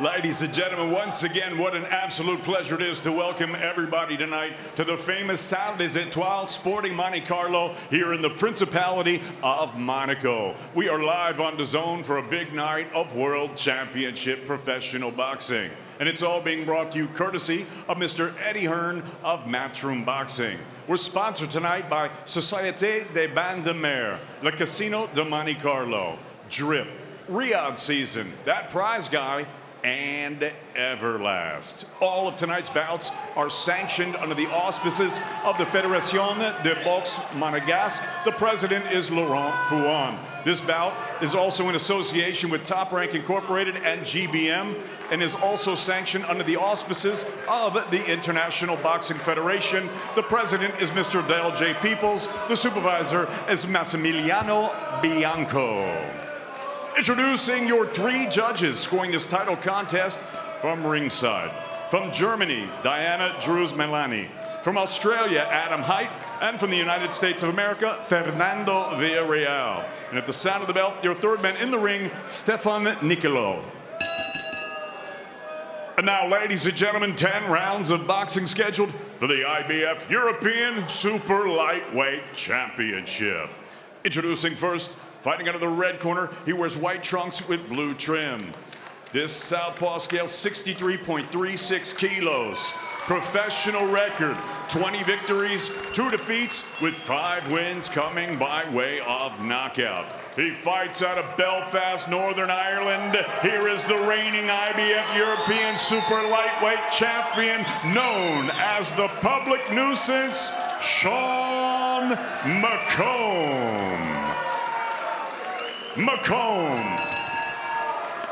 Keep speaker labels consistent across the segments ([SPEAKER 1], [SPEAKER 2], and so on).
[SPEAKER 1] Ladies and gentlemen, once again, what an absolute pleasure it is to welcome everybody tonight to the famous Salle des Etoiles Sporting Monte Carlo here in the Principality of Monaco. We are live on DAZN for a big night of World Championship Professional Boxing. And it's all being brought to you courtesy of Mr. Eddie Hearn of Matchroom Boxing. We're sponsored tonight by Société des Bains de Mer, Le Casino de Monte Carlo, Drip, Riyadh Season, That Prize Guy, and Everlast. All of tonight's bouts are sanctioned under the auspices of the Fédération de Boxe Monégasque. The president is Laurent Pouan. This bout is also in association with Top Rank Incorporated and GBM, and is also sanctioned under the auspices of the International Boxing Federation. The president is Mr. Dale J. Peoples. The supervisor is Massimiliano Bianco. Introducing your three judges scoring this title contest from ringside. From Germany, Diana Drews-Melani. From Australia, Adam Height. And from the United States of America, Fernando Villarreal. And at the sound of the bell, your third man in the ring, Stefan Nicolo. And now, ladies and gentlemen, 10 rounds of boxing scheduled for the IBF European Super Lightweight Championship. Introducing first, fighting out of the red corner, he wears white trunks with blue trim. This southpaw scales 63.36 kilos. Professional record, 20 victories, 2 defeats, with 5 wins coming by way of knockout. He fights out of Belfast, Northern Ireland. Here is the reigning IBF European Super Lightweight Champion, known as the public nuisance, Sean McComb.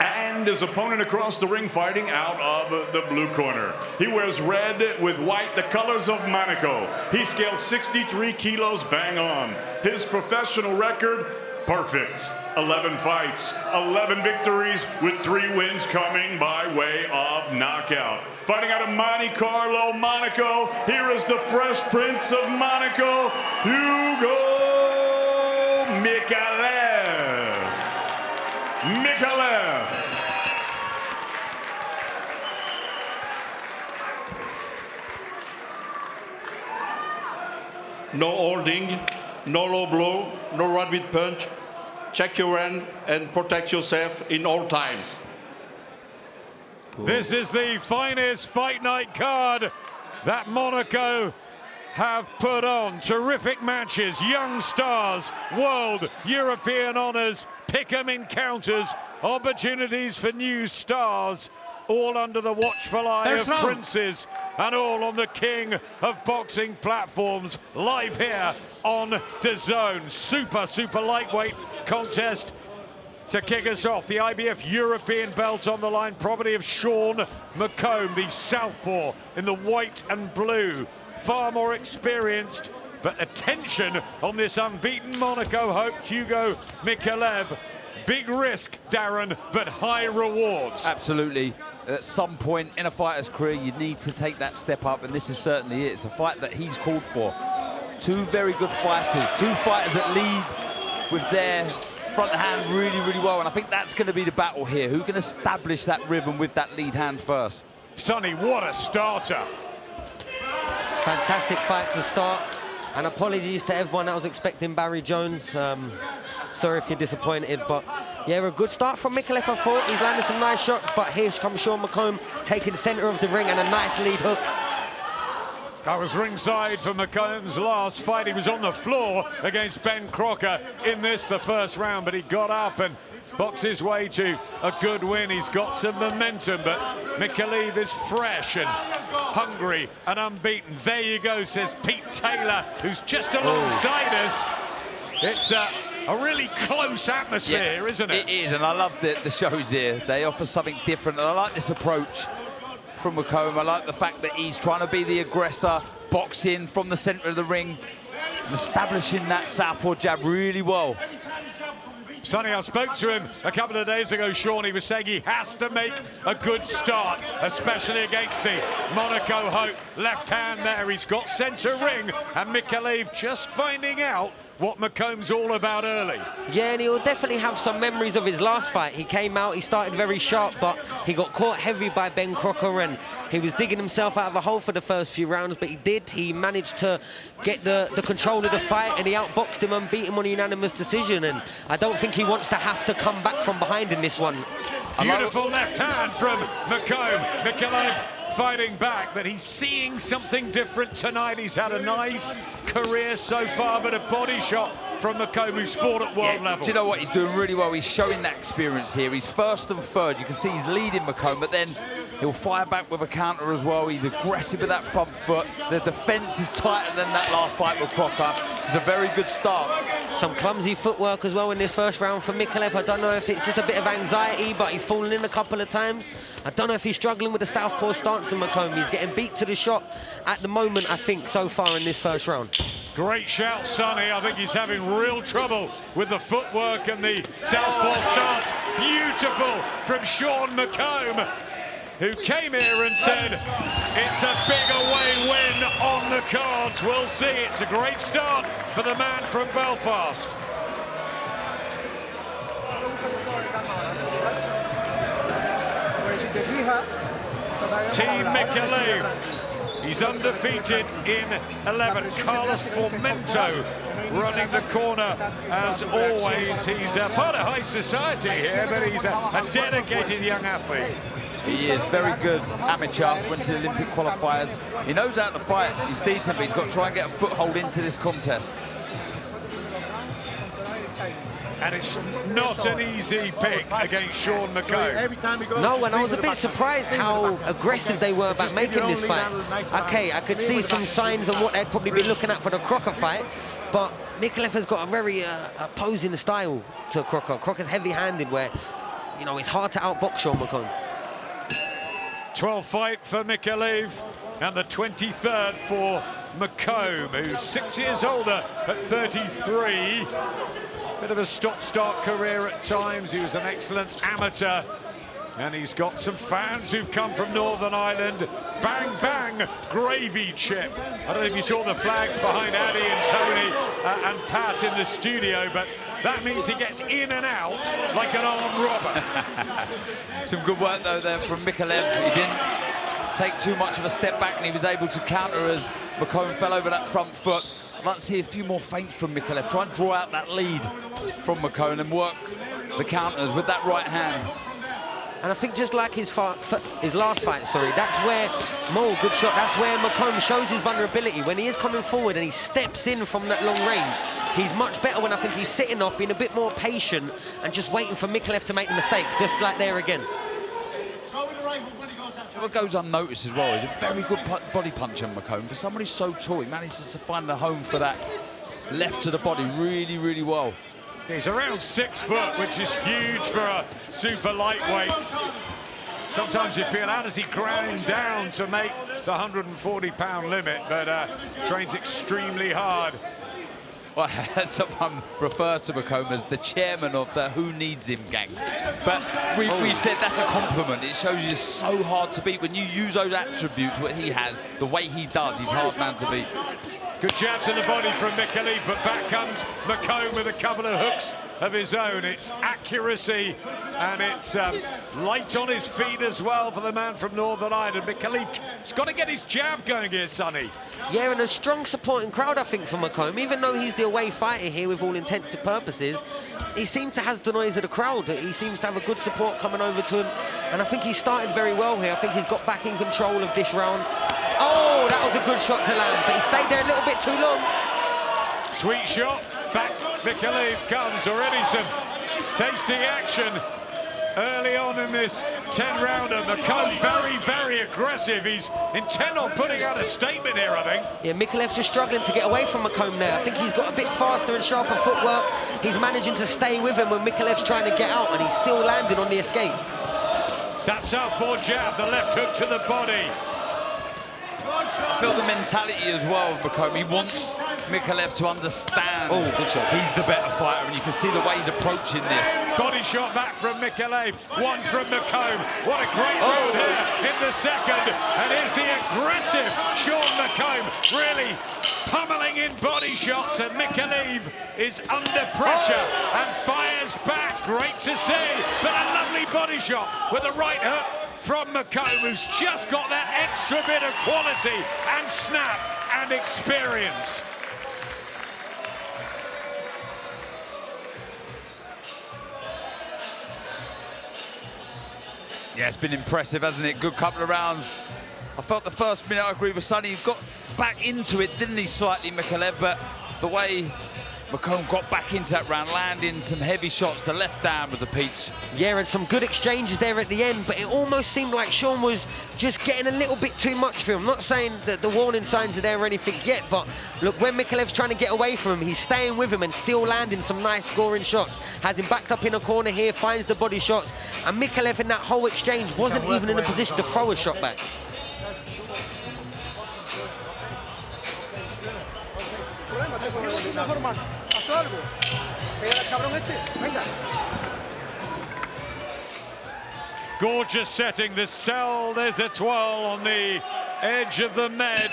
[SPEAKER 1] And his opponent across the ring fighting out of the blue corner. He wears red with white, the colors of Monaco. He scales 63 kilos bang on. His professional record, perfect. 11 fights, 11 victories with 3 wins coming by way of knockout. Fighting out of Monte Carlo, Monaco, here is the Fresh Prince of Monaco, Hugo Micallef.
[SPEAKER 2] No holding, no low blow, no rapid punch. Check your hand and protect yourself in all times.
[SPEAKER 3] This is the finest fight night card that Monaco have put on. Terrific matches, young stars, world, European honors, pick-em encounters, opportunities for new stars, all under the watchful eye of princes, and all on the king of boxing platforms, live here on DAZN. Super lightweight contest to kick us off. The IBF European belt on the line, property of Sean McComb, the southpaw in the white and blue. Far more experienced, but attention on this unbeaten Monaco hope, Hugo Micallef. Big risk, Darren, but high rewards.
[SPEAKER 4] Absolutely. At some point in a fighter's career, you need to take that step up, and this is certainly it. It's a fight that he's called for. 2 very good fighters, 2 fighters that lead with their front hand really well, and I think that's going to be the battle here. Who can establish that rhythm with that lead hand first?
[SPEAKER 3] Sonny, what a starter.
[SPEAKER 5] Fantastic fight to start, and apologies to everyone that was expecting Barry Jones. Sorry if you're disappointed, but yeah, a good start from Micallef. I thought he's landed some nice shots, but here comes Sean McComb taking the center of the ring and a nice lead hook.
[SPEAKER 3] That was ringside for McComb's last fight. He was on the floor against Ben Crocker in this, the first round, but he got up and boxed his way to a good win. He's got some momentum, but Micallef is fresh and hungry and unbeaten. There you go, says Pete Taylor, who's just alongside us. It's a really close atmosphere, isn't it?
[SPEAKER 4] It is, and I love the shows here. They offer something different, and I like this approach from McComb. I like the fact that he's trying to be the aggressor, boxing from the center of the ring, and establishing that southpaw jab really well.
[SPEAKER 3] Sonny, I spoke to him a couple of days ago, Sean. He was saying he has to make a good start, especially against the Monaco hope. Left hand there, he's got centre ring, and Micallef just finding out what McComb's all about early.
[SPEAKER 5] Yeah, and he'll definitely have some memories of his last fight. He came out, he started very sharp, but he got caught heavy by Ben Crocker, and he was digging himself out of a hole for the first few rounds, but he managed to get the control of the fight, and he outboxed him and beat him on a unanimous decision, and I don't think he wants to have to come back from behind in this one.
[SPEAKER 3] Beautiful left hand from McComb. Micallef fighting back, but he's seeing something different tonight. He's had a nice career so far, but a body shot from McComb, who's fought at world level.
[SPEAKER 4] Do you know what? He's doing really well. He's showing that experience here. He's first and third. You can see he's leading McComb, but then he'll fire back with a counter as well. He's aggressive with that front foot. The defense is tighter than that last fight with Crocker. It's a very good start.
[SPEAKER 5] Some clumsy footwork as well in this first round for Micallef. I don't know if it's just a bit of anxiety, but he's fallen in a couple of times. I don't know if he's struggling with the southpaw stance in McComb. He's getting beat to the shot at the moment, I think, so far in this first round.
[SPEAKER 3] Great shout, Sonny. I think he's having real trouble with the footwork and the southpaw stance. Beautiful from Sean McComb, who came here and said, it's a big away win on the cards. We'll see. It's a great start for the man from Belfast. Team Micallef. He's undefeated in 11. Carlos Formento running the corner as always. He's part of high society here, but he's a dedicated young athlete.
[SPEAKER 4] He is very good amateur, went to the Olympic qualifiers. He knows how to fight, he's decent, but he's got to try and get a foothold into this contest.
[SPEAKER 3] And it's not an easy pick against Sean McComb.
[SPEAKER 5] No, and I was a bit surprised how aggressive they were about making this fight. Okay, I could see some signs of what they'd probably be looking at for the Crocker fight, but Micallef has got a very opposing style to Crocker. Crocker's heavy-handed where, you know, it's hard to outbox Sean McComb.
[SPEAKER 3] 12th fight for Micallef and the 23rd for McComb, who's 6 years older at 33. Bit of a stop-start career at times. He was an excellent amateur, and he's got some fans who've come from Northern Ireland. Bang, bang, gravy chip. I don't know if you saw the flags behind Addy and Tony and Pat in the studio, but that means he gets in and out like an armed robber.
[SPEAKER 4] Some good work, though, there from Micallef. He didn't take too much of a step back, and he was able to counter as McComb fell over that front foot. I'd like to see a few more feints from Micallef. Try and draw out that lead from McComb and work the counters with that right hand.
[SPEAKER 5] And I think just like his last fight, that's where, good shot, that's where McComb shows his vulnerability. When he is coming forward and he steps in from that long range, he's much better when I think he's sitting off, being a bit more patient and just waiting for Micallef to make the mistake, just like there again.
[SPEAKER 4] What goes unnoticed as well, he's a very good body puncher, McComb. For somebody so tall, he manages to find the home for that left to the body really, really well.
[SPEAKER 3] He's around 6 foot, which is huge for a super lightweight. Sometimes you feel, how does he grind down to make the 140-pound limit, but trains extremely hard.
[SPEAKER 4] Well, someone refers to McComb as the chairman of the Who Needs Him gang. But we've said that's a compliment. It shows you it's so hard to beat. When you use those attributes, what he has, the way he does, he's hard man to beat.
[SPEAKER 3] Good jab to the body from Micallef, but back comes McComb with a couple of hooks of his own. It's accuracy, and it's light on his feet as well for the man from Northern Ireland. Micallef's got to get his jab going here, Sonny.
[SPEAKER 5] Yeah, and a strong supporting crowd, I think, for McComb. Even though he's the away fighter here with all intents and purposes, he seems to have the noise of the crowd. He seems to have a good support coming over to him, and I think he started very well here. I think he's got back in control of this round. Oh, that was a good shot to land, but he stayed there a little bit too long.
[SPEAKER 3] Sweet shot, back Micallef comes. Already some tasty action early on in this 10-rounder. McComb very, very aggressive. He's intent on putting out a statement here, I think.
[SPEAKER 5] Yeah, Micallef's just struggling to get away from McComb there. I think he's got a bit faster and sharper footwork. He's managing to stay with him when Micallef's trying to get out, and he's still landing on the escape.
[SPEAKER 3] That southpaw jab, the left hook to the body.
[SPEAKER 4] I feel the mentality as well of McComb. He wants Micallef to understand he's the better fighter, and you can see the way he's approaching this.
[SPEAKER 3] Body shot back from Micallef, one from McComb. What a great round here in the second. And here's the aggressive Sean McComb, really pummeling in body shots, and Micallef is under pressure and fires back. Great to see, but a lovely body shot with a right hook from McComb, who's just got that extra bit of quality and snap and experience.
[SPEAKER 4] Yeah, it's been impressive, hasn't it? Good couple of rounds. I felt the first minute, I agree with Sonny, he got back into it, didn't he, slightly, Micallef, but the way McComb got back into that round, landing some heavy shots, the left hand was a peach. Yeah, and some good exchanges there at the end, but it almost seemed like Sean was just getting a little bit too much for him. I'm not saying that the warning signs are there or anything yet, but look, when Micallef's trying to get away from him, he's staying with him and still landing some nice scoring shots. Has him backed up in a corner here, finds the body shots, and Micallef in that whole exchange wasn't even in a position to throw a shot back.
[SPEAKER 3] Gorgeous setting, the Cell des Etoiles on the edge of the Med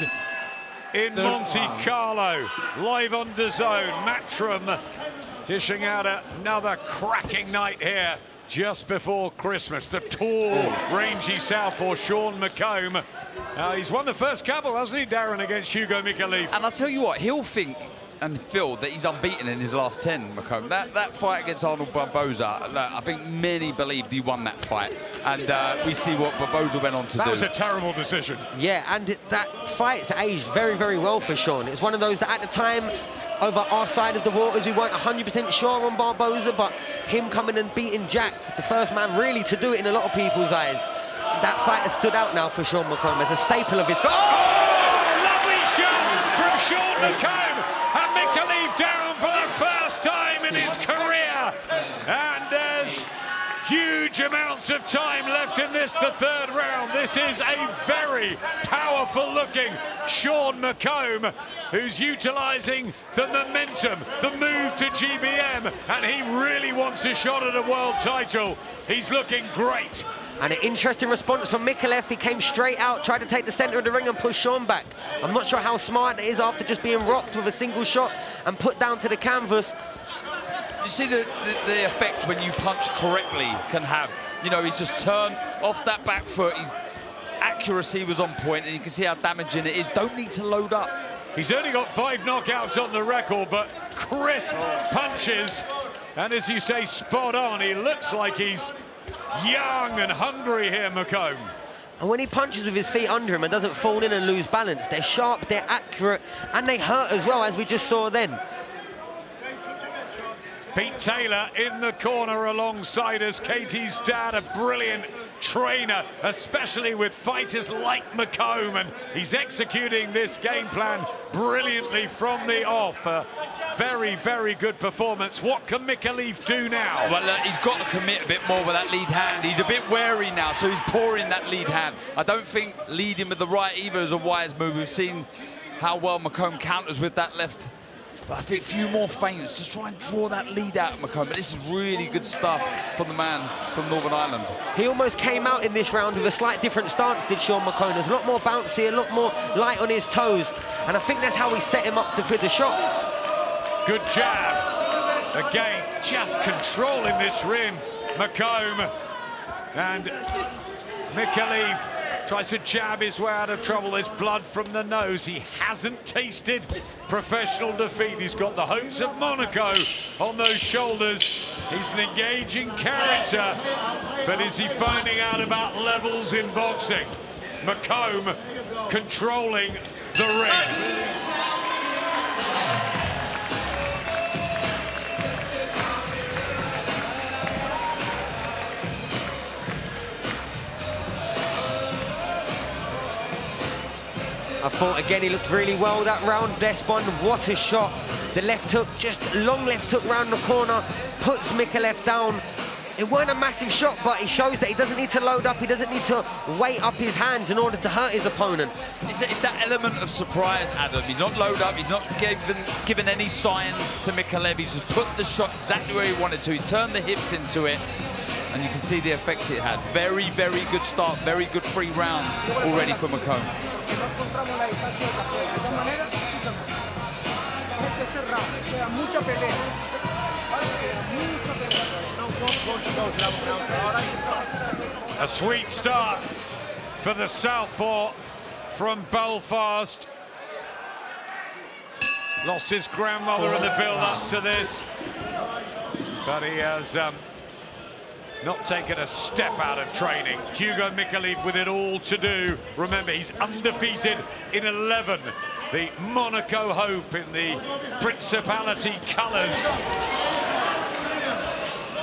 [SPEAKER 3] in Monte Carlo. Live on DAZN, Matchroom dishing out another cracking night here just before Christmas. The tall, rangy southpaw Sean McComb. He's won the first couple, hasn't he, Darren, against Hugo Micallef?
[SPEAKER 4] And I'll tell you what, he'll think and feel that he's unbeaten in his last 10, McComb. That fight against Arnold Barboza, I think many believed he won that fight. And we see what Barboza went on to do.
[SPEAKER 3] That was a terrible decision.
[SPEAKER 5] Yeah, and that fight's aged very, very well for Sean. It's one of those that at the time, over our side of the waters, we weren't 100% sure on Barboza, but him coming and beating Jack, the first man really to do it in a lot of people's eyes, that fight has stood out now for Sean McComb as a staple of his...
[SPEAKER 3] Lovely shot from Sean McComb, and Micallef down for the first time in his career. And there's huge amounts of time left in this, the third round. This is a very powerful-looking Sean McComb, who's utilising the momentum, the move to GBM, and he really wants a shot at a world title. He's looking great.
[SPEAKER 5] And an interesting response from Micallef. He came straight out, tried to take the centre of the ring and push Sean back. I'm not sure how smart it is after just being rocked with a single shot and put down to the canvas.
[SPEAKER 4] You see the effect when you punch correctly can have. You know, he's just turned off that back foot. His accuracy was on point, and you can see how damaging it is. Don't need to load up.
[SPEAKER 3] He's only got 5 knockouts on the record, but crisp punches. And as you say, spot on. He looks like he's young and hungry here, McComb.
[SPEAKER 5] And when he punches with his feet under him and doesn't fall in and lose balance, they're sharp, they're accurate, and they hurt as well, as we just saw then.
[SPEAKER 3] Pete Taylor in the corner alongside us. Katie's dad, a brilliant trainer, especially with fighters like McComb, and he's executing this game plan brilliantly from the off. Very, very good performance. What can Micallef do now?
[SPEAKER 4] Well, he's got to commit a bit more with that lead hand. He's a bit wary now, so he's pouring that lead hand. I don't think leading with the right either is a wise move. We've seen how well McComb counters with that left. But I think a few more feints to try and draw that lead out of McComb. But this is really good stuff from the man from Northern Ireland.
[SPEAKER 5] He almost came out in this round with a slight different stance, did Sean McComb. There's a lot more bouncy, a lot more light on his toes. And I think that's how he set him up to fit the shot.
[SPEAKER 3] Good jab. Again, just controlling this rim, McComb. And Micallef tries to jab his way out of trouble. There's blood from the nose. He hasn't tasted professional defeat. He's got the hopes of Monaco on those shoulders. He's an engaging character, but is he finding out about levels in boxing? McComb controlling the ring.
[SPEAKER 5] I thought, again, he looked really well that round. Despond, what a shot. The left hook, just long left hook round the corner, puts Micallef down. It weren't a massive shot, but it shows that he doesn't need to load up, he doesn't need to weight up his hands in order to hurt his opponent.
[SPEAKER 4] It's that element of surprise, Adam. He's not loaded up, he's not given any signs to Micallef. He's just put the shot exactly where he wanted to. He's turned the hips into it, and you can see the effect it had. Very, very good start, very good 3 rounds already for McComb.
[SPEAKER 3] A sweet start for the southpaw from Belfast. Lost his grandmother in the build-up to this, but he has not taken a step out of training. Hugo Micallef with it all to do. Remember, he's undefeated in 11. The Monaco hope in the Principality colours.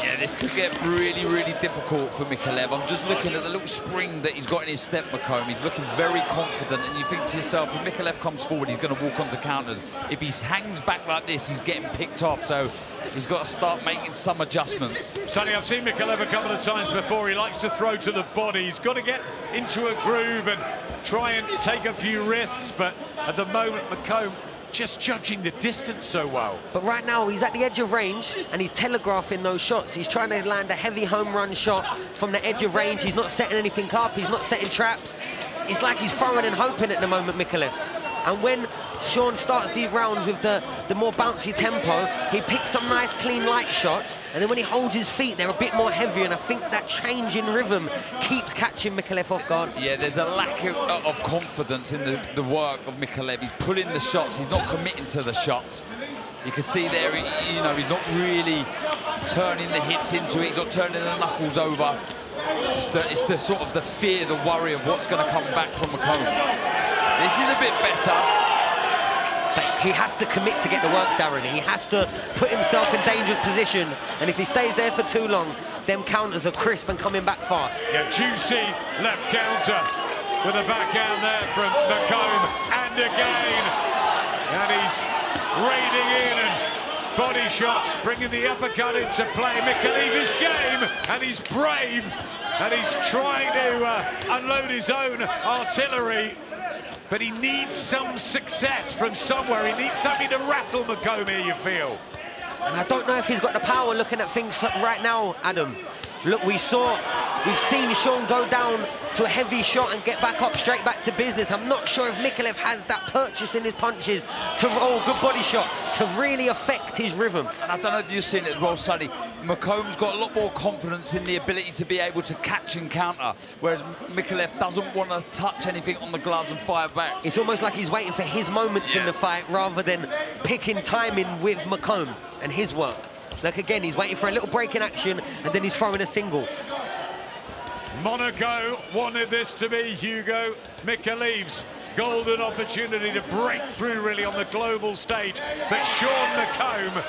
[SPEAKER 4] Yeah, this could get really, really difficult for Micallef. I'm just looking at the little spring that he's got in his step, McComb. He's looking very confident, and you think to yourself, if Micallef comes forward, he's going to walk onto counters. If he hangs back like this, he's getting picked off, so he's got to start making some adjustments.
[SPEAKER 3] Sonny, I've seen Micallef a couple of times before. He likes to throw to the body. He's got to get into a groove and try and take a few risks, but at the moment, McComb just judging the distance so well.
[SPEAKER 5] But right now, he's at the edge of range, and he's telegraphing those shots. He's trying to land a heavy home run shot from the edge of range. He's not setting anything up. He's not setting traps. It's like he's throwing and hoping at the moment, Micallef. And when Sean starts these rounds with the more bouncy tempo, he picks some nice, clean, light shots, and then when he holds his feet, they're a bit more heavy, and I think that change in rhythm keeps catching Micallef off guard.
[SPEAKER 4] Yeah, there's a lack of confidence in the work of Micallef. He's pulling the shots, he's not committing to the shots. You can see there, you know, he's not really turning the hips into it, he's not turning the knuckles over. It's the sort of the fear, the worry of what's going to come back from McComb. This is a bit better.
[SPEAKER 5] But he has to commit to get the work, Darren. He has to put himself in dangerous positions, and if he stays there for too long, them counters are crisp and coming back fast.
[SPEAKER 3] Yeah, juicy left counter with a backhand there from McComb, and again. And he's raiding in, and body shots, bringing the uppercut into play. Micallef is game, and he's brave, and he's trying to unload his own artillery. But he needs some success from somewhere. He needs something to rattle McComb here, you feel.
[SPEAKER 5] And I don't know if he's got the power looking at things right now, Adam. Look, we've seen Sean go down to a heavy shot and get back up, straight back to business. I'm not sure if Micallef has that purchase in his punches to roll good body shot to really affect his rhythm.
[SPEAKER 4] And I don't know if you've seen it as well, Sonny. McComb's got a lot more confidence in the ability to be able to catch and counter, whereas Micallef doesn't want to touch anything on the gloves and fire back.
[SPEAKER 5] It's almost like he's waiting for his moments in the fight rather than picking timing with McComb and his work. Like again, he's waiting for a little break in action, and then he's throwing a single.
[SPEAKER 3] Monaco wanted this to be Hugo Micallef's golden opportunity to break through really on the global stage. But Sean McComb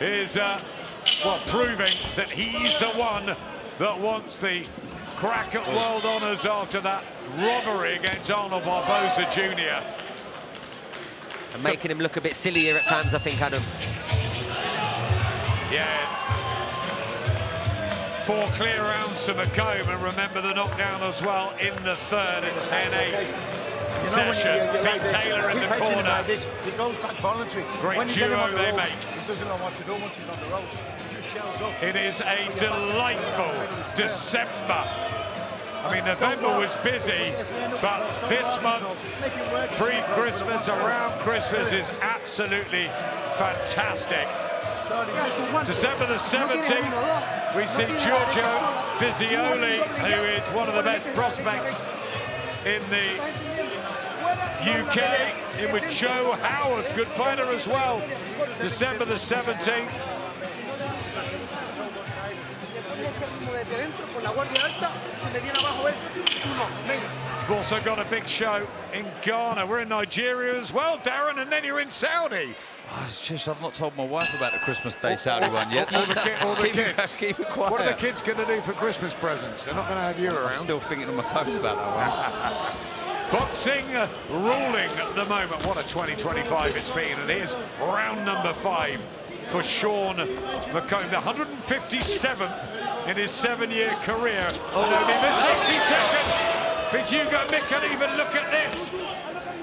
[SPEAKER 3] is well, proving that he's the one that wants the crack at world honours after that robbery against Arnold Barboza Jr.
[SPEAKER 5] And making him look a bit silly here at times, I think, Adam.
[SPEAKER 3] Yeah. 4 clear rounds to McComb, and remember the knockdown as well in the third. It's 10-8 session. Pete Taylor in the corner.
[SPEAKER 6] He goes back voluntary.
[SPEAKER 3] Great duo they make.
[SPEAKER 6] He doesn't know what to do once he's on the road. He just shells up.
[SPEAKER 3] It is a delightful December. I mean, November was busy, but this month, pre-Christmas, around Christmas, is absolutely fantastic. December the 17th, we see Giorgio Visioli, who is one of the best prospects in the UK, in with Joe Howard, good fighter as well. December the 17th. We've also got a big show in Ghana. We're in Nigeria as well, Darren, and then you're in Saudi.
[SPEAKER 4] Oh, it's just I've not told my wife about the Christmas Day Saudi one yet.
[SPEAKER 3] All the kids.
[SPEAKER 4] Keep it quiet.
[SPEAKER 3] What are the kids going to do for Christmas presents? They're not going to have you around.
[SPEAKER 4] I'm still thinking to myself about that one.
[SPEAKER 3] Boxing ruling at the moment. What a 2025 it's been. And here's round number 5 for Sean McComb, the 157th in his 7-year career. And only the 62nd for Hugo Micallef. Even look at this.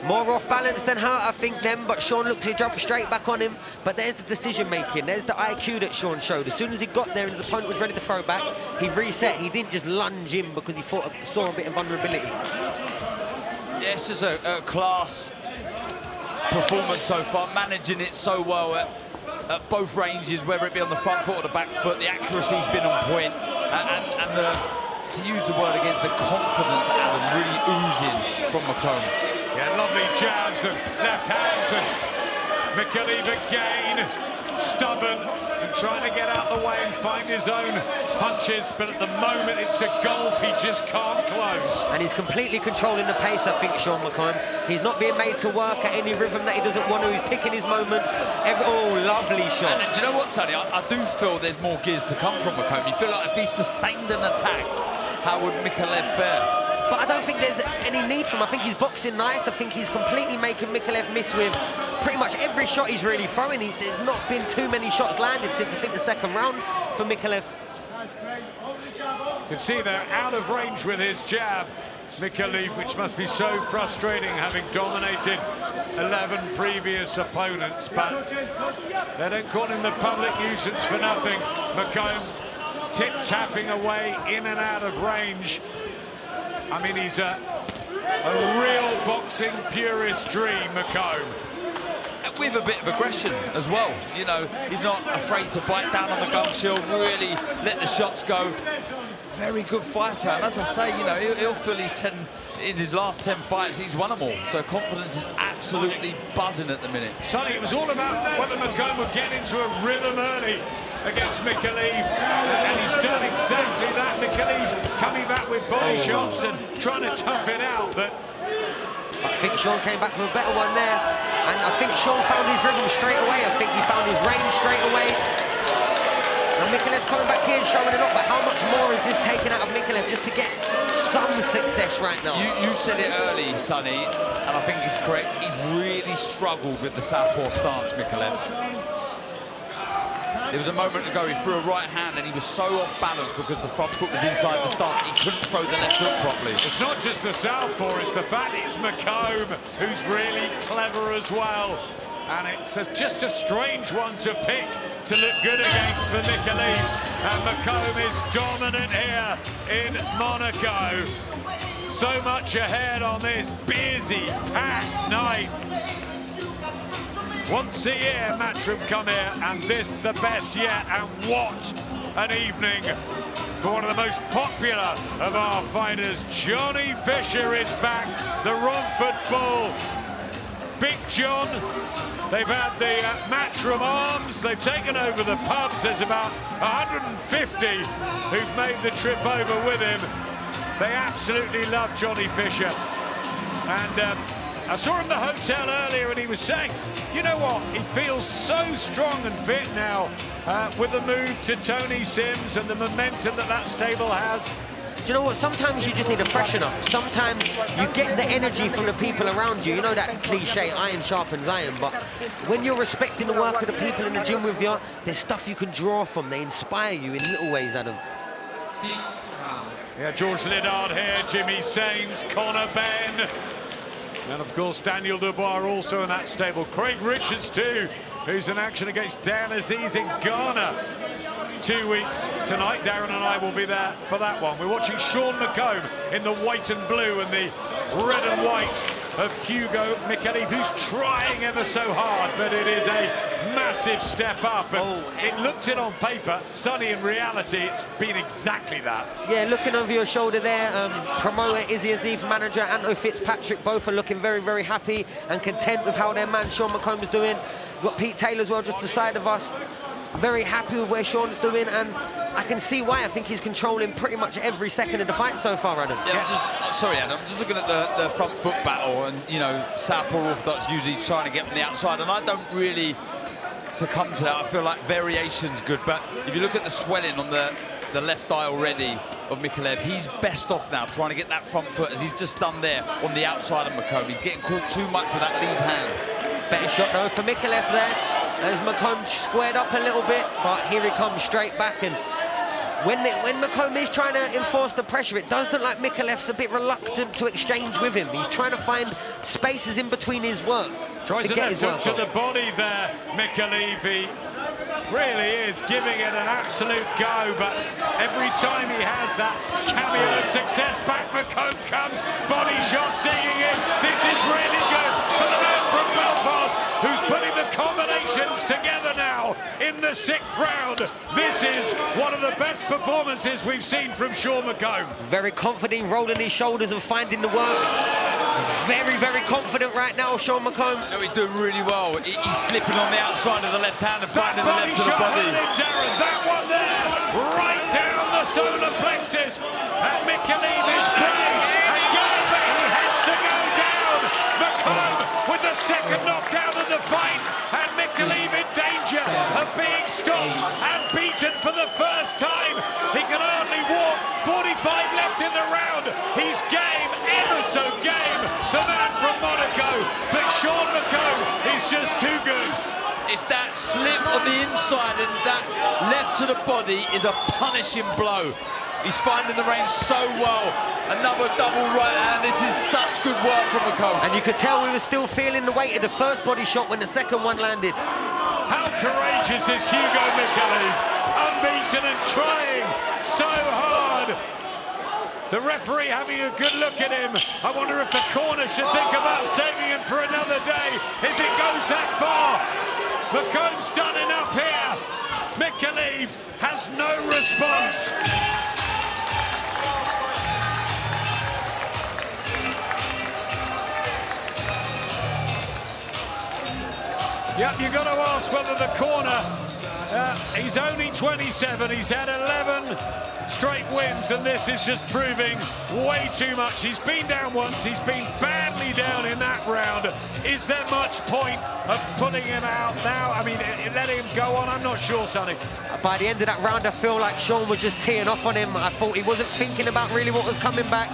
[SPEAKER 5] More off balance than hurt, I think, then, but Sean looked to jump straight back on him. But there's the decision making, there's the IQ that Sean showed. As soon as he got there and his opponent was ready to throw back, he reset. He didn't just lunge in because he saw a bit of vulnerability.
[SPEAKER 4] Yes, it's a class performance so far, managing it so well at both ranges, whether it be on the front foot or the back foot. The accuracy's been on point, and to use the word again, the confidence, Adam, really oozing from McComb.
[SPEAKER 3] Yeah, lovely jabs and left hands, and Micallef again, stubborn and trying to get out of the way and find his own punches, but at the moment it's a gulf he just can't close.
[SPEAKER 5] And he's completely controlling the pace, I think, Sean McComb. He's not being made to work at any rhythm that he doesn't want to. He's picking his moments. Oh, lovely shot.
[SPEAKER 4] And do you know what, Sonny? I do feel there's more gears to come from McComb. You feel like if he sustained an attack, how would Micallef fare?
[SPEAKER 5] But I don't think there's any need for him. I think he's boxing nice. I think he's completely making Micallef miss with pretty much every shot he's really throwing. There's not been too many shots landed since, I think, the second round for Micallef.
[SPEAKER 3] You can see they're out of range with his jab, Micallef, which must be so frustrating, having dominated 11 previous opponents. But they don't call him the public nuisance for nothing. McComb tip-tapping away in and out of range. I mean, he's a real boxing purist dream, McComb.
[SPEAKER 4] With a bit of aggression as well. You know, he's not afraid to bite down on the gum shield, really let the shots go. Very good fighter, and as I say, you know, he'll feel in his last 10 fights, he's won them all. So confidence is absolutely buzzing at the minute.
[SPEAKER 3] Sonny, it was all about whether McComb would get into a rhythm early against Micallef, and he's done exactly that. Micallef coming back with body shots and trying to tough it out, but
[SPEAKER 5] I think Sean came back with a better one there, and I think Sean found his rhythm straight away. I think he found his range straight away. And Micallef's coming back here and showing it up, but how much more is this taken out of Micallef just to get some success right now?
[SPEAKER 4] You said it early, Sonny, and I think he's correct. He's really struggled with the southpaw stance, Micallef. There was a moment ago he threw a right hand and he was so off balance because the front foot was inside the stance, he couldn't throw the left hook properly.
[SPEAKER 3] It's not just the southpaw, it's the fact it's McComb who's really clever as well. And it's just a strange one to pick to look good against for Micallef. And McComb is dominant here in Monaco. So much ahead on this busy, packed night. Once a year, Matchroom come here, and this the best yet. And what an evening for one of the most popular of our fighters. Johnny Fisher is back, the Romford Bull. Big John, they've had the Matchroom arms, they've taken over the pubs. There's about 150 who've made the trip over with him. They absolutely love Johnny Fisher. And I saw him in the hotel earlier and he was saying, you know what, he feels so strong and fit now with the move to Tony Sims and the momentum that stable has.
[SPEAKER 5] Do you know what, sometimes you just need to freshen up. Sometimes you get the energy from the people around you. You know that cliche, iron sharpens iron, but when you're respecting the work of the people in the gym with you, there's stuff you can draw from. They inspire you in little ways, Adam.
[SPEAKER 3] Yeah, George Liddard here, Jimmy Sains, Conor Benn. And of course, Daniel Dubois also in that stable. Craig Richards too, who's in action against Dan Aziz in Ghana. 2 weeks tonight. Darren and I will be there for that one. We're watching Sean McComb in the white and blue and the red and white of Hugo Micallef, who's trying ever so hard, but it is a massive step up. And it looked it on paper. Sonny, in reality, it's been exactly that.
[SPEAKER 5] Yeah, looking over your shoulder there, promoter Izzy Azif, manager Anto Fitzpatrick, both are looking very, very happy and content with how their man Sean McComb is doing. We've got Pete Taylor as well, just to the side of us. Very happy with where Sean's doing, and I can see why. I think he's controlling pretty much every second of the fight so far, Adam.
[SPEAKER 4] Yeah, sorry, Adam, I'm just looking at the front foot battle, and, you know, southpaw orthodox usually trying to get on the outside, and I don't really succumb to that. I feel like variation's good, but if you look at the swelling on the left eye already of Micallef, he's best off now trying to get that front foot, as he's just done there on the outside of McComb. He's getting caught too much with that lead hand.
[SPEAKER 5] Better shot, though, for Micallef there. As McComb squared up a little bit, but here he comes straight back, and when McComb is trying to enforce the pressure, it does look like Micallef's a bit reluctant to exchange with him. He's trying to find spaces in between his work.
[SPEAKER 3] Tries to left hook to the body there, Micallef. He really is giving it an absolute go, but every time he has that cameo of success, back McComb comes, body shots digging in. This is really good for the man from Belfast, who's putting the combinations together now in the 6th round. This is one of the best performances we've seen from Sean McComb.
[SPEAKER 5] Very confident, rolling his shoulders and finding the work. Very, very confident right now, Sean McComb.
[SPEAKER 4] No, he's doing really well. He's slipping on the outside of the left hand and finding the left of the body.
[SPEAKER 3] Darren, that one there, right down the solar plexus. And Micallef is praying. And Gallagher, he has to go down. McComb with the 2nd knockdown of the fight. And Micallef in danger of being stopped and beaten for the first time. He can hardly walk. 45 left in the round. He's game, ever so game, the man from Monaco. But Sean McComb is just too good.
[SPEAKER 4] It's that slip on the inside, and that left to the body is a punishing blow. He's finding the range so well. Another double right hand. This is such good work from McComb.
[SPEAKER 5] And you could tell we were still feeling the weight of the first body shot when the second one landed.
[SPEAKER 3] How courageous is Hugo Micallef, unbeaten and trying so hard. The referee having a good look at him. I wonder if the corner should think about saving him for another day if it goes that far. McComb's done enough here. Micallef has no response. Yep, you've got to ask whether the corner, he's only 27, he's had 11 straight wins, and this is just proving way too much. He's been down once, he's been badly down in that round. Is there much point of putting him out now? I mean, letting him go on? I'm not sure, Sonny.
[SPEAKER 5] By the end of that round, I feel like Sean was just teeing off on him. I thought he wasn't thinking about really what was coming back,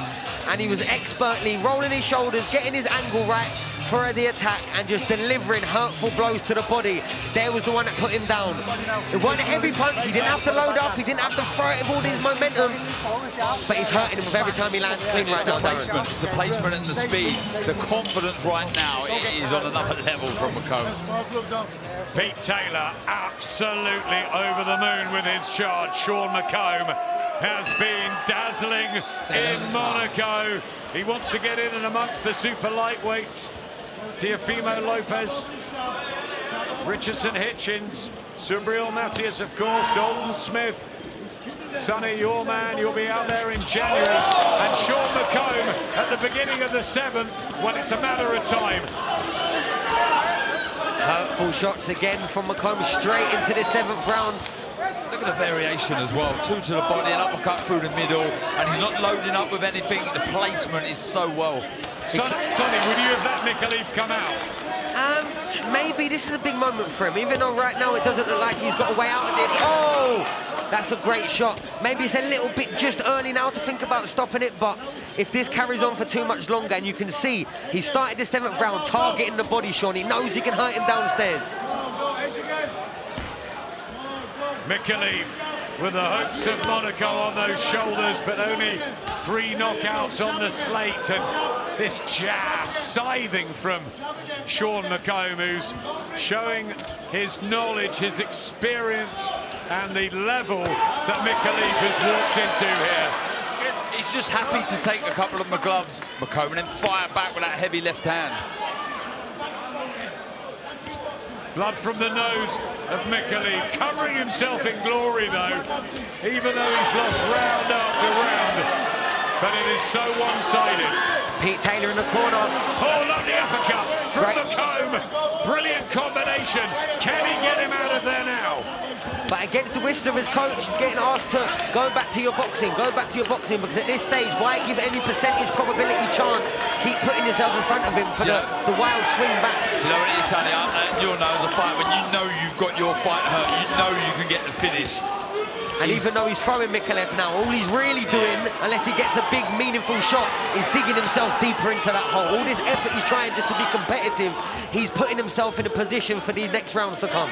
[SPEAKER 5] and he was expertly rolling his shoulders, getting his angle right for the attack, and just delivering hurtful blows to the body. There was the one that put him down. It wasn't a heavy punch. He didn't have to load up. He didn't have to throw it with all his momentum. But he's hurting him with every time he lands clean right now.
[SPEAKER 4] It's the placement and the speed. The confidence right now is on another level from McComb.
[SPEAKER 3] Pete Taylor absolutely over the moon with his charge. Sean McComb has been dazzling in Monaco. He wants to get in and amongst the super lightweights. Teofimo Lopez, Richardson Hitchens, Subriel Matthias, of course, Dalton Smith. Sonny, your man, you'll be out there in January. And Sean McComb at the beginning of the 7th, when it's a matter of time.
[SPEAKER 5] Hurtful shots again from McComb straight into the 7th round.
[SPEAKER 4] Look at the variation as well. 2 to the body, an uppercut through the middle, and he's not loading up with anything. The placement is so well.
[SPEAKER 3] Sonny, would you have let Micallef come out?
[SPEAKER 5] Maybe this is a big moment for him, even though right now it doesn't look like he's got a way out of this. Oh, that's a great shot. Maybe it's a little bit just early now to think about stopping it, but if this carries on for too much longer, and you can see he started the 7th round targeting the body, Sean. He knows he can hurt him downstairs.
[SPEAKER 3] Micallef with the hopes of Monaco on those shoulders, but only 3 knockouts on the slate. And this jab scything from Sean McComb, who's showing his knowledge, his experience, and the level that Micallef has walked into here.
[SPEAKER 4] He's just happy to take a couple of the gloves, McComb, and then fire back with that heavy left hand.
[SPEAKER 3] Blood from the nose of Micallef, covering himself in glory though, even though he's lost round after round. But it is so one-sided.
[SPEAKER 5] Pete Taylor in the corner.
[SPEAKER 3] Oh, lovely uppercut from McComb. Brilliant combination. Can he get him out of there now?
[SPEAKER 5] But against the wishes of his coach, he's getting asked to go back to your boxing, because at this stage, why give any percentage probability chance? Keep putting yourself in front of him for the wild swing back.
[SPEAKER 4] Do you know what it is, Sonny? You'll know as a fighter, when you know you've got your fight hurt, you know you can get the finish.
[SPEAKER 5] And even though he's throwing Micallef now, all he's really doing, unless he gets a big, meaningful shot, is digging himself deeper into that hole. All this effort he's trying just to be competitive, he's putting himself in a position for these next rounds to come.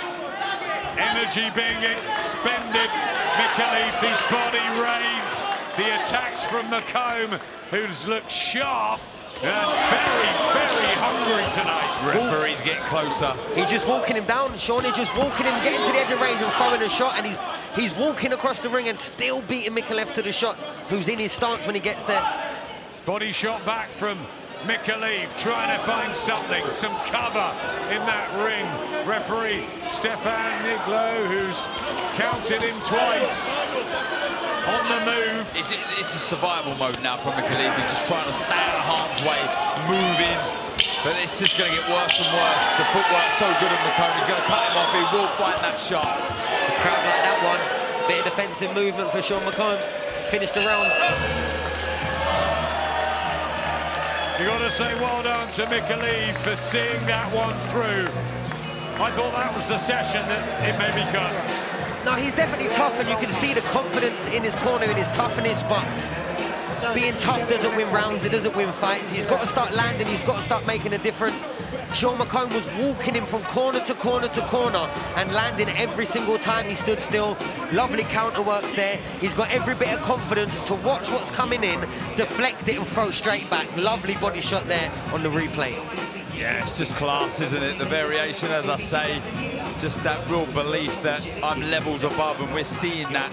[SPEAKER 3] Energy being expended Micallef, his body raids. The attacks from McComb, who's looked sharp and very, very hungry tonight.
[SPEAKER 4] Referee's getting closer.
[SPEAKER 5] He's just walking him down. Sean is just walking him, getting to the edge of range and throwing a shot, and he's walking across the ring and still beating Micallef to the shot, who's in his stance when he gets there.
[SPEAKER 3] Body shot back from Micallef, trying to find something, some cover in that ring. Referee Stefan Niglo, who's counted him twice. On the move.
[SPEAKER 4] It's a survival mode now from Micallef. He's just trying to stay out of harm's way, moving. But it's just going to get worse and worse. The footwork's so good of McComb. He's going to cut him off. He will find that shot.
[SPEAKER 5] The crowd like that one. Bit of defensive movement for Sean McComb. Finished the round.
[SPEAKER 3] You got to say well done to Micallef for seeing that one through. I thought that was the session that it maybe comes.
[SPEAKER 5] No, he's definitely tough, and you can see the confidence in his corner, in his toughness, but being tough doesn't win rounds, it doesn't win fights. He's got to start landing, he's got to start making a difference. Sean McComb was walking him from corner to corner to corner and landing every single time he stood still. Lovely counter work there. He's got every bit of confidence to watch what's coming in, deflect it and throw straight back. Lovely body shot there on the replay.
[SPEAKER 4] Yeah, it's just class, isn't it? The variation, as I say, just that real belief that I'm levels above, and we're seeing that.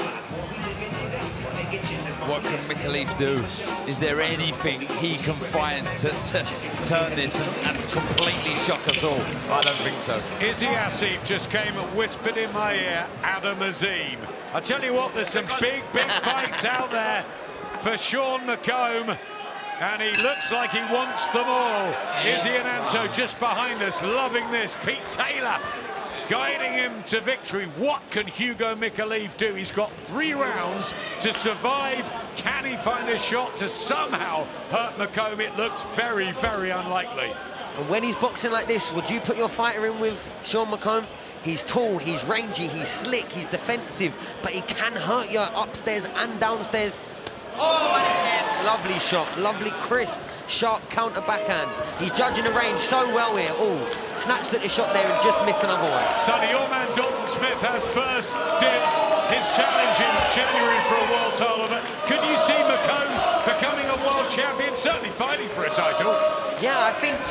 [SPEAKER 4] What can Micallef do? Is there anything he can find to turn this and completely shock us all? I don't think so.
[SPEAKER 3] Izzy Asif just came and whispered in my ear, Adam Azim. I tell you what, there's some big, big fights out there for Sean McComb. And he looks like he wants them all. Izzy and Anto just behind us, loving this. Pete Taylor guiding him to victory. What can Hugo Micallef do? He's got 3 rounds to survive. Can he find a shot to somehow hurt McComb? It looks very, very unlikely.
[SPEAKER 5] And when he's boxing like this, would you put your fighter in with Sean McComb? He's tall, he's rangy, he's slick, he's defensive, but he can hurt you upstairs and downstairs. Oh, lovely shot, lovely crisp, sharp counter backhand. He's judging the range so well here. Oh, snatched at the shot there and just missed another one.
[SPEAKER 3] Sonny, your man Dalton Smith has first dibs. His challenge in January for a world title. But could you see McComb becoming a world champion? Certainly fighting for a title.
[SPEAKER 5] Yeah, I think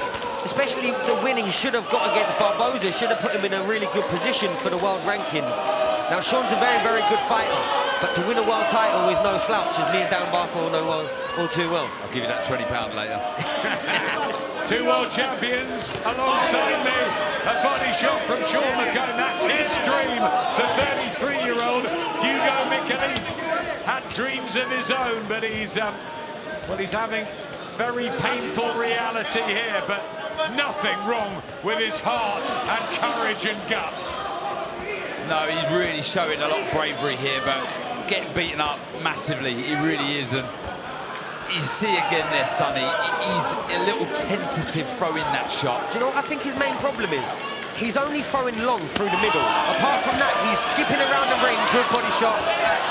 [SPEAKER 5] especially the win he should have got against Barboza should have put him in a really good position for the world rankings. Now, Sean's a very, very good fighter, but to win a world title is no slouch, as me and Dan Barker all know all too well.
[SPEAKER 4] I'll give you that £20 later.
[SPEAKER 3] 2 world champions alongside me. A body shot from Sean McComb. That's his dream. The 33-year-old Hugo Micallef had dreams of his own, but he's having very painful reality here, but nothing wrong with his heart and courage and guts.
[SPEAKER 4] No, he's really showing a lot of bravery here, but getting beaten up massively, he really is. And you see again there, Sonny, he's a little tentative throwing that shot.
[SPEAKER 5] Do you know what I think his main problem is? He's only throwing long through the middle. Apart from that, he's skipping around the ring, good body shot.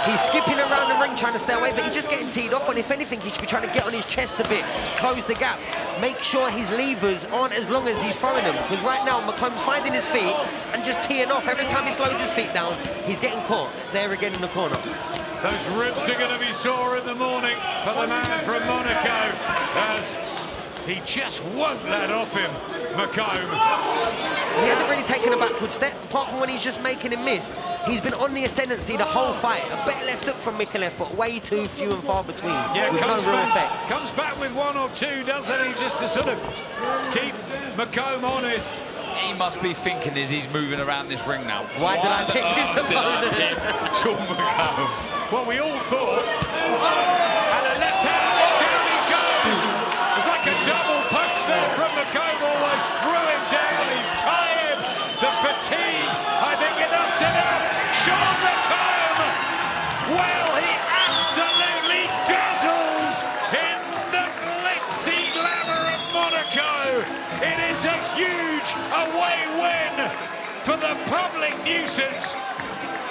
[SPEAKER 5] He's skipping around the ring trying to stay away, but he's just getting teed off, and if anything, he should be trying to get on his chest a bit, close the gap, make sure his levers aren't as long as he's throwing them, because right now, McComb's finding his feet and just teeing off. Every time he slows his feet down, he's getting caught there again in the corner.
[SPEAKER 3] Those ribs are going to be sore in the morning for the man from Monaco, as he just won't let off him, McComb.
[SPEAKER 5] He hasn't really taken a backward step, apart from when he's just making him miss. He's been on the ascendancy the whole fight. A better left hook from Micallef, but way too few and far between.
[SPEAKER 3] Yeah,
[SPEAKER 5] with no real effect.
[SPEAKER 3] Comes back with 1 or 2, doesn't he? Just to sort of keep McComb honest.
[SPEAKER 4] He must be thinking as he's moving around this ring now.
[SPEAKER 5] Why did I pick this opponent?
[SPEAKER 4] Sean McComb.
[SPEAKER 3] Well, we all thought. And a left hand, down he goes. It's like a double punch there from McComb, almost threw him down. He's tired. The fatigue, I think enough's enough. Sean McComb, well, he absolutely dazzles in the glitzy glamour of Monaco. It is a huge away win for the public nuisance.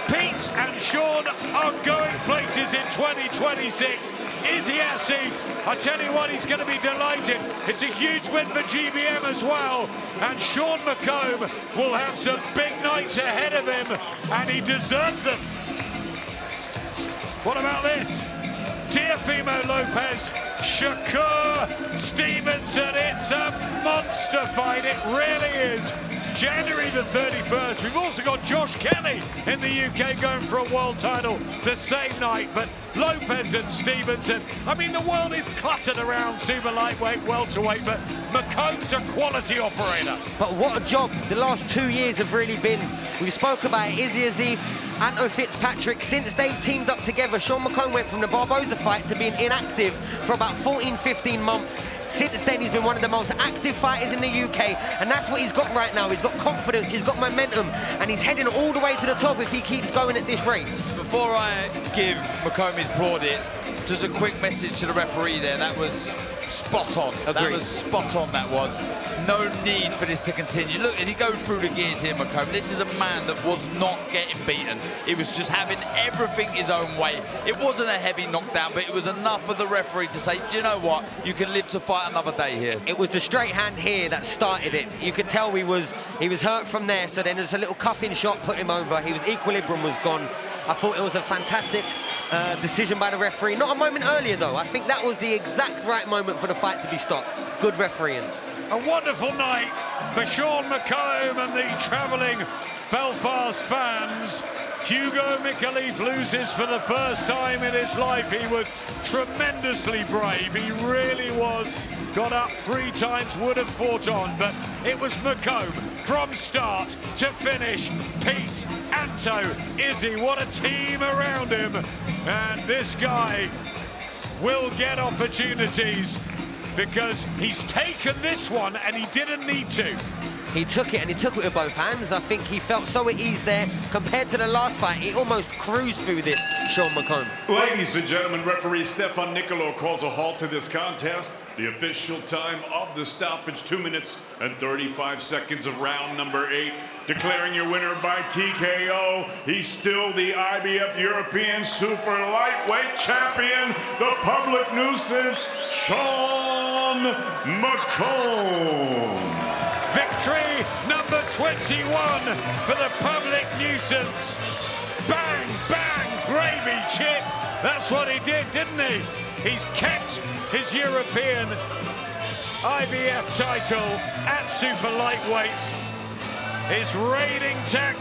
[SPEAKER 3] Pete and Sean are going places in 2026. Izzy Asif, I tell you what, he's going to be delighted. It's a huge win for GBM as well. And Sean McComb will have some big nights ahead of him, and he deserves them. What about this? Teofimo Lopez, Shakur Stevenson. It's a monster fight, it really is. January the 31st. We've also got Josh Kelly in the UK going for a world title the same night. But Lopez and Stevenson, I mean, the world is cluttered around super lightweight, welterweight, but McComb's a quality operator.
[SPEAKER 5] But what a job the last 2 years have really been. We spoke about Izzy Azif, Anto Fitzpatrick. Since they've teamed up together, Sean McComb went from the Barboza fight to being inactive for about 14, 15 months. Since then, he's been one of the most active fighters in the UK, and that's what he's got right now. He's got confidence, he's got momentum, and he's heading all the way to the top if he keeps going at this rate.
[SPEAKER 4] Before I give McComb his plaudits, just a quick message to the referee there. That was spot on.
[SPEAKER 5] Agreed.
[SPEAKER 4] That was spot on, that was. No need for this to continue. Look, as he goes through the gears here, McComb, this is a man that was not getting beaten. He was just having everything his own way. It wasn't a heavy knockdown, but it was enough for the referee to say, do you know what? You can live to fight another day here.
[SPEAKER 5] It was the straight hand here that started it. You could tell he was hurt from there, so then there's a little cuffing shot, put him over. His equilibrium was gone. I thought it was a fantastic decision by the referee. Not a moment earlier, though. I think that was the exact right moment for the fight to be stopped. Good refereeing.
[SPEAKER 3] A wonderful night for Sean McComb and the travelling Belfast fans. Hugo Micallef loses for the first time in his life. He was tremendously brave. He really was. Got up 3 times, would have fought on, but it was McComb from start to finish. Pete, Anto, Izzy, what a team around him. And this guy will get opportunities, because he's taken this one and he didn't need to.
[SPEAKER 5] He took it, and he took it with both hands. I think he felt so at ease there. Compared to the last fight, he almost cruised through this, Sean McComb.
[SPEAKER 1] Ladies and gentlemen, referee Stefan Nicolo calls a halt to this contest. The official time of the stoppage, 2 minutes and 35 seconds of round number 8. Declaring your winner by TKO, he's still the IBF European Super Lightweight Champion. The public nuisance, Sean McComb.
[SPEAKER 3] Victory number 21 for the public nuisance. Bang, bang, gravy chip. That's what he did, didn't he? He's kept his European IBF title at super lightweight. His reigning tag